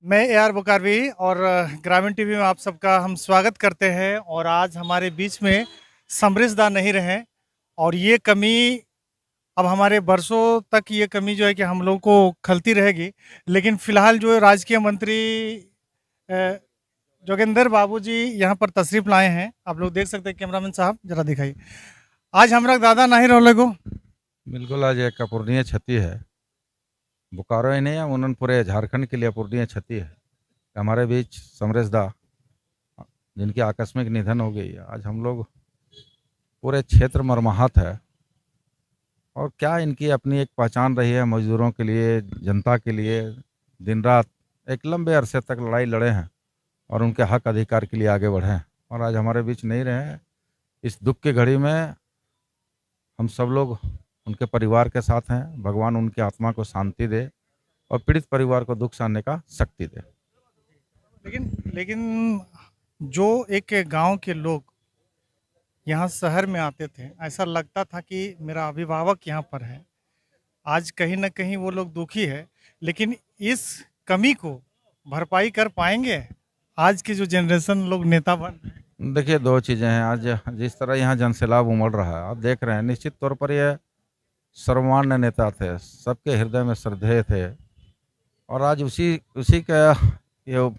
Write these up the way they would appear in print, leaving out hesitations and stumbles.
मैं A R बुकारवी और ग्रामीण टीवी में आप सबका हम स्वागत करते हैं। और आज हमारे बीच में समरेशदा नहीं रहे और ये कमी अब हमारे बरसों तक ये कमी जो है कि हम लोग को खलती रहेगी। लेकिन फिलहाल जो राजकीय मंत्री अ, जोगेंद्र बाबू जी यहाँ पर तशरीफ लाए हैं। आप लोग देख सकते हैं, कैमरामैन साहब जरा दिखाइए। आज हमारा दादा नहीं रोले को बिल्कुल आज एक अपूर्णीय क्षति है। बोकारो ही नहीं है, उन्होंने पूरे झारखंड के लिए अपूर्णीय क्षति है। हमारे बीच समरेशदा जिनकी आकस्मिक निधन हो गई है, आज हम लोग पूरे क्षेत्र मर्माहत है। और क्या इनकी अपनी एक पहचान रही है, मजदूरों के लिए, जनता के लिए दिन रात एक लंबे अरसे तक लड़ाई लड़े हैं और उनके हक अधिकार के लिए आगे बढ़े हैं, और आज हमारे बीच नहीं रहे हैं। इस दुख की घड़ी में हम सब लोग उनके परिवार के साथ हैं। भगवान उनकी आत्मा को शांति दे और पीड़ित परिवार को दुख सहने का शक्ति दे। लेकिन जो एक गांव के लोग यहाँ शहर में आते थे, ऐसा लगता था कि मेरा अभिभावक यहाँ पर है। आज कहीं न कहीं वो लोग दुखी है, लेकिन इस कमी को भरपाई कर पाएंगे आज की जो जनरेशन लोग नेता बन रहे हैं? देखिए, दो चीज़ें हैं। आज जिस तरह यहाँ जनसैलाब उमड़ रहा है, आप देख रहे हैं, निश्चित तौर पर ये सर्वमान्य नेता थे, सबके हृदय में श्रद्धेय थे। और आज उसी उसी का ये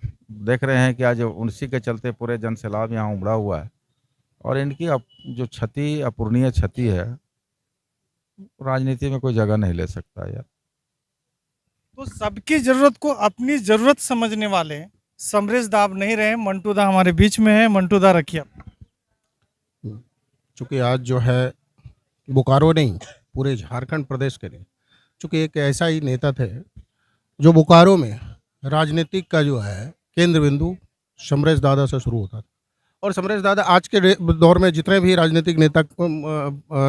देख रहे हैं कि आज उसी के चलते पूरे जनसैलाब यहाँ उमड़ा हुआ है। और इनकी जो क्षति, अपूर्णीय क्षति है, राजनीति में कोई जगह नहीं ले सकता यार। तो सबकी जरूरत को अपनी जरूरत समझने वाले समरेश दा अब नहीं रहे। मंटू दा हमारे बीच में है। मंटू दा रखिए। चूँकि आज जो है बोकारो नहीं, पूरे झारखंड प्रदेश के लिए, चूँकि एक ऐसा ही नेता थे जो बोकारो में राजनीतिक का जो है केंद्र बिंदु समरेश दादा से शुरू होता था। और समरेश दादा आज के दौर में जितने भी राजनीतिक नेता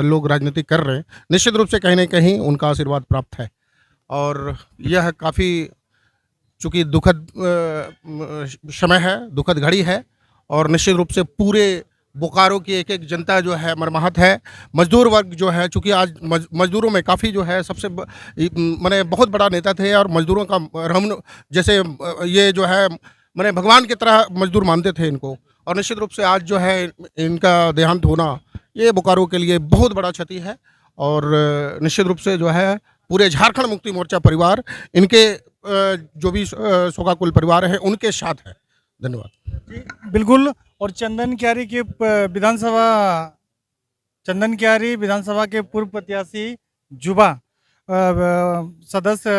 लोग राजनीति कर रहे हैं, निश्चित रूप से कहीं ना कहीं उनका आशीर्वाद प्राप्त है। और यह काफ़ी चूँकि दुखद समय है, दुखद घड़ी है, और निश्चित रूप से पूरे बोकारो की एक एक जनता जो है मर्माहत है। मजदूर वर्ग जो है, चूँकि आज मजदूरों में काफ़ी जो है सबसे माने बहुत बड़ा नेता थे, और मजदूरों का रहम जैसे ये जो है माने भगवान की तरह मजदूर मानते थे इनको। और निश्चित रूप से आज जो है इनका देहांत होना, ये बोकारो के लिए बहुत बड़ा क्षति है। और निश्चित रूप से जो है पूरे झारखंड मुक्ति मोर्चा परिवार, इनके जो भी शोकाकुल परिवार है, उनके साथ है। धन्यवाद जी, बिल्कुल। और चंदन क्यारी विधानसभा के पूर्व प्रत्याशी जुबा सदस्य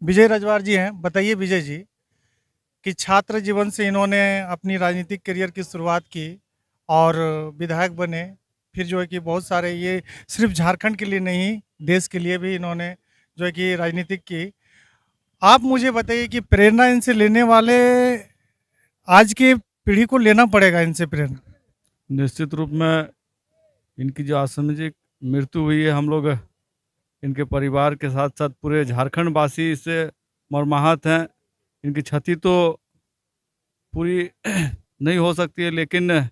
विजय रजवार जी हैं। बताइए विजय जी, कि छात्र जीवन से इन्होंने अपनी राजनीतिक करियर की शुरुआत की और विधायक बने। फिर जो है कि बहुत सारे, ये सिर्फ झारखंड के लिए नहीं, देश के लिए भी इन्होंने जो है कि राजनीतिक की। आप मुझे बताइए कि प्रेरणा इनसे लेने वाले आज की पीढ़ी को लेना पड़ेगा इनसे प्रेरणा। निश्चित रूप में इनकी जो आकस्मिक मृत्यु हुई है, हम लोग इनके परिवार के साथ साथ पूरे झारखंड वासी इससे मर्माहत हैं। इनकी क्षति तो पूरी नहीं हो सकती है, लेकिन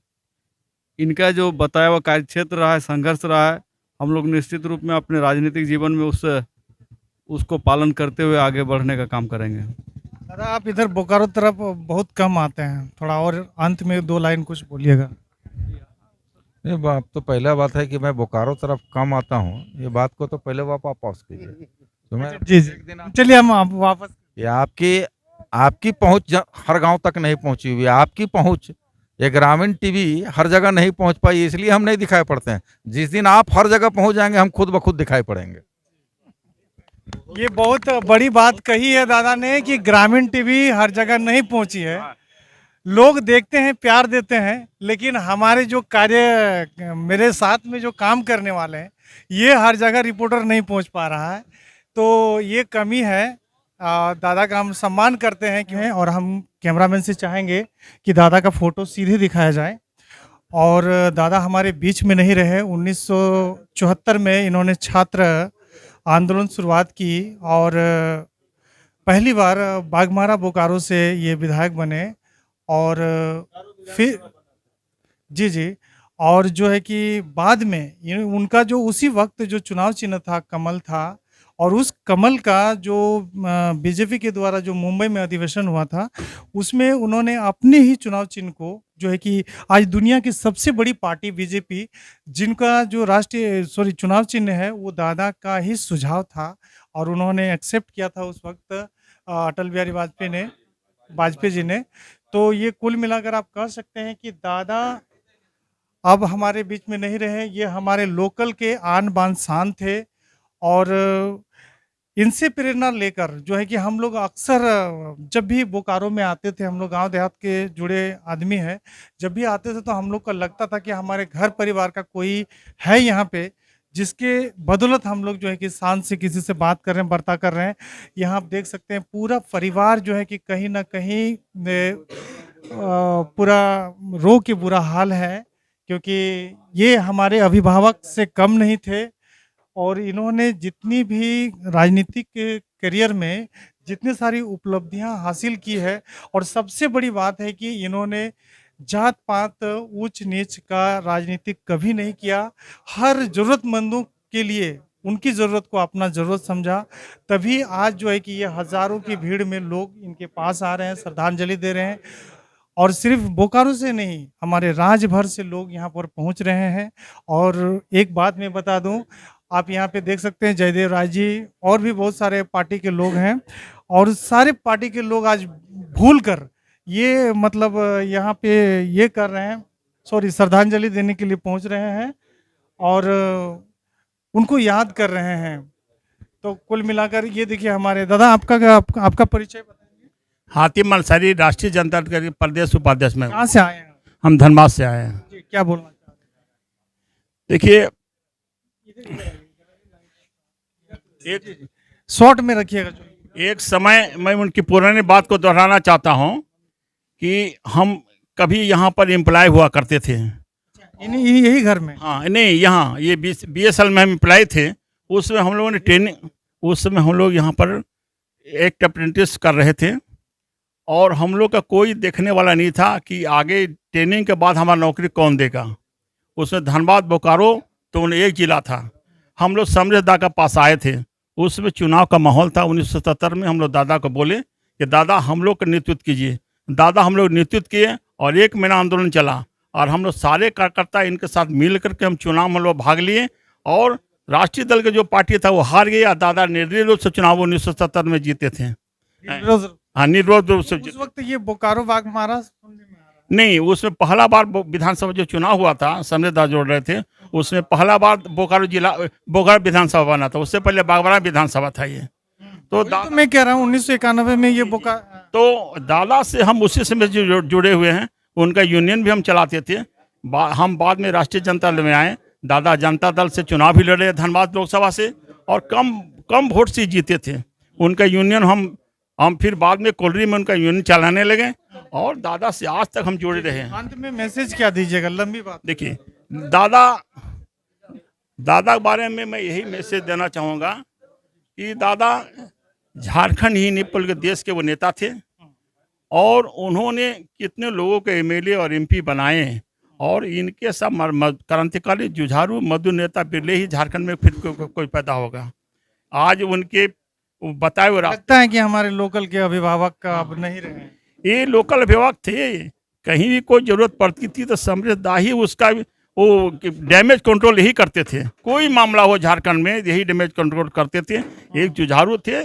इनका जो बताया हुआ कार्यक्षेत्र रहा है, संघर्ष रहा है, हम लोग निश्चित रूप में अपने राजनीतिक जीवन में उसको पालन करते हुए आगे बढ़ने का काम करेंगे। दादा, आप इधर बोकारो तरफ बहुत कम आते हैं, थोड़ा और अंत में 2 लाइन कुछ बोलिएगा। ये बात तो पहला बात है कि मैं बोकारो तरफ कम आता हूँ, ये बात को तो पहले वापस कीजिए। तो मैं जी जी, चलिए हम आप वापस। ये आपकी पहुंच हर गांव तक नहीं पहुंची हुई है। आपकी पहुंच, ये ग्रामीण टीवी हर जगह नहीं पहुंच पाई, इसलिए हम नहीं दिखाई पड़ते हैं। जिस दिन आप हर जगह पहुंच जाएंगे, हम खुद ब खुद दिखाई पड़ेंगे। ये बहुत बड़ी बात कही है दादा ने कि ग्रामीण टीवी हर जगह नहीं पहुंची है। लोग देखते हैं, प्यार देते हैं, लेकिन हमारे जो कार्य, मेरे साथ में जो काम करने वाले हैं, ये हर जगह रिपोर्टर नहीं पहुंच पा रहा है। तो ये कमी है। दादा का हम सम्मान करते हैं क्यों, और हम कैमरामैन से चाहेंगे कि दादा का फोटो सीधे दिखाया जाए। और दादा हमारे बीच में नहीं रहे। 1974 में इन्होंने छात्र आंदोलन शुरुआत की और पहली बार बाघमारा बोकारो से ये विधायक बने। और फिर जी जी, और जो है कि बाद में उनका जो उसी वक्त जो चुनाव चिन्ह था, कमल था। और उस कमल का जो बीजेपी के द्वारा जो मुंबई में अधिवेशन हुआ था, उसमें उन्होंने अपने ही चुनाव चिन्ह को, जो है कि आज दुनिया की सबसे बड़ी पार्टी बीजेपी, जिनका जो चुनाव चिन्ह है वो दादा का ही सुझाव था और उन्होंने एक्सेप्ट किया था उस वक्त अटल बिहारी वाजपेयी जी ने। तो ये कुल मिलाकर आप कह सकते हैं कि दादा अब हमारे बीच में नहीं रहे। ये हमारे लोकल के आन बान शान थे और इनसे प्रेरणा लेकर जो है कि हम लोग अक्सर जब भी बोकारो में आते थे, हम लोग गांव देहात के जुड़े आदमी हैं, जब भी आते थे तो हम लोग को लगता था कि हमारे घर परिवार का कोई है यहाँ पे, जिसके बदौलत हम लोग जो है कि शान से किसी से बात कर रहे हैं, बर्ता कर रहे हैं। यहाँ आप देख सकते हैं पूरा परिवार जो है कि कहीं ना कहीं पूरा रो के बुरा हाल है, क्योंकि ये हमारे अभिभावक से कम नहीं थे और इन्होंने जितनी भी राजनीतिक करियर में जितनी सारी उपलब्धियां हासिल की है, और सबसे बड़ी बात है कि इन्होंने जात पात ऊंच नीच का राजनीतिक कभी नहीं किया। हर जरूरतमंदों के लिए उनकी ज़रूरत को अपना ज़रूरत समझा, तभी आज जो है कि ये हज़ारों की भीड़ में लोग इनके पास आ रहे हैं, श्रद्धांजलि दे रहे हैं। और सिर्फ बोकारो से नहीं, हमारे राज्य भर से लोग यहाँ पर पहुँच रहे हैं। और एक बात मैं बता दूं, आप यहाँ पे देख सकते हैं जयदेव राय जी और भी बहुत सारे पार्टी के लोग हैं, और सारे पार्टी के लोग आज भूल कर ये मतलब यहाँ पे ये कर रहे हैं, श्रद्धांजलि देने के लिए पहुँच रहे हैं और उनको याद कर रहे हैं। तो कुल मिलाकर ये देखिए हमारे दादा, आपका परिचय बताइए। हातिम अंसारी, राष्ट्रीय जनता दल के प्रदेश उपाध्यक्ष में। कहाँ से आए हैं? हम धनबाद से आए हैं। जी, क्या बोलना चाहते हैं? देखिए, एक शॉर्ट में रखिएगा। एक समय मैं उनकी पुरानी बात को दोहराना चाहता हूं कि हम कभी यहाँ पर एम्प्लॉय हुआ करते थे। यही घर में? हाँ, नहीं, यहाँ ये BSL में हम एम्प्लॉय थे। उसमें हम लोगों ने ट्रेनिंग, उस समय हम लोग यहाँ पर एक अप्रेंटिस कर रहे थे और हम लोग का कोई देखने वाला नहीं था कि आगे ट्रेनिंग के बाद हमारा नौकरी कौन देगा। उसमें धनबाद बोकारो तो उन्हें एक जिला था। हम लोग समरेश का पास आए थे, उसमें चुनाव का माहौल था। 1977 में हम लोग दादा को बोले कि दादा हम लोग का नेतृत्व कीजिए। दादा हम लोग नेतृत्व किए और 1 महीना आंदोलन चला और हम लोग सारे कार्यकर्ता इनके साथ मिल करके हम चुनाव में लोग भाग लिए और राष्ट्रीय दल का जो पार्टी था वो हार गया। दादा निर्दलीय रूप से चुनाव 1977 में जीते थे। हाँ, निर्विरोध रूप से। उस वक्त ये बोकारो बाघमारा नहीं, उसमें पहला बार विधानसभा जो चुनाव हुआ था, समरेश दास जोड़ रहे थे, उसमें पहला बार बोकारो जिला बोकारो विधानसभा बना था। उससे पहले बागबारा विधानसभा था ये। तो मैं कह रहा हूँ 1991 में ये तो दादा से हम उसी समय जुड़े हुए हैं। उनका यूनियन भी हम चलाते थे। हम बाद में राष्ट्रीय जनता दल में आए। दादा जनता दल से चुनाव भी लड़े धनबाद लोकसभा से और कम वोट से जीते थे। उनका यूनियन हम फिर बाद में कोलरी में उनका यूनियन चलाने लगे और दादा से आज तक हम जुड़े रहे हैं। अंत में मैसेज क्या दीजिएगा? लंबी बात। देखिए, दादा के बारे में मैं यही मैसेज देना चाहूँगा कि दादा झारखंड ही नहीं बल्कि देश के वो नेता थे और उन्होंने कितने लोगों के MLA और MP बनाए और इनके सब क्रांतिकारी जुझारू मजदूर नेता बिरले ही झारखंड में फिर कोई पैदा होगा। आज उनके बताए हुए लगता है कि हमारे लोकल के अभिभावक का अब नहीं रहे। ये लोकल अभिभावक थे, कहीं भी कोई जरूरत पड़ती थी तो समरेश दा ही उसका वो डैमेज कंट्रोल यही करते थे। कोई मामला हो झारखंड में यही डैमेज कंट्रोल करते थे। एक जुझारू थे,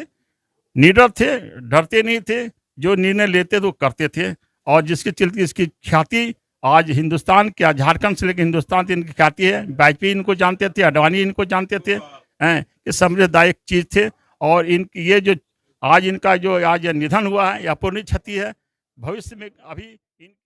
निडर थे, डरते नहीं थे, जो निर्णय लेते तो करते थे और जिसके चलते इसकी ख्याति आज हिंदुस्तान क्या, झारखंड से लेकर हिंदुस्तान तक इनकी ख्याति है। वाजपेयी इनको जानते थे, अडवाणी इनको जानते थे कि समरेश दा एक चीज़ थे और इनकी ये जो आज इनका जो आज निधन हुआ है या पूर्ण क्षति है। भविष्य में अभी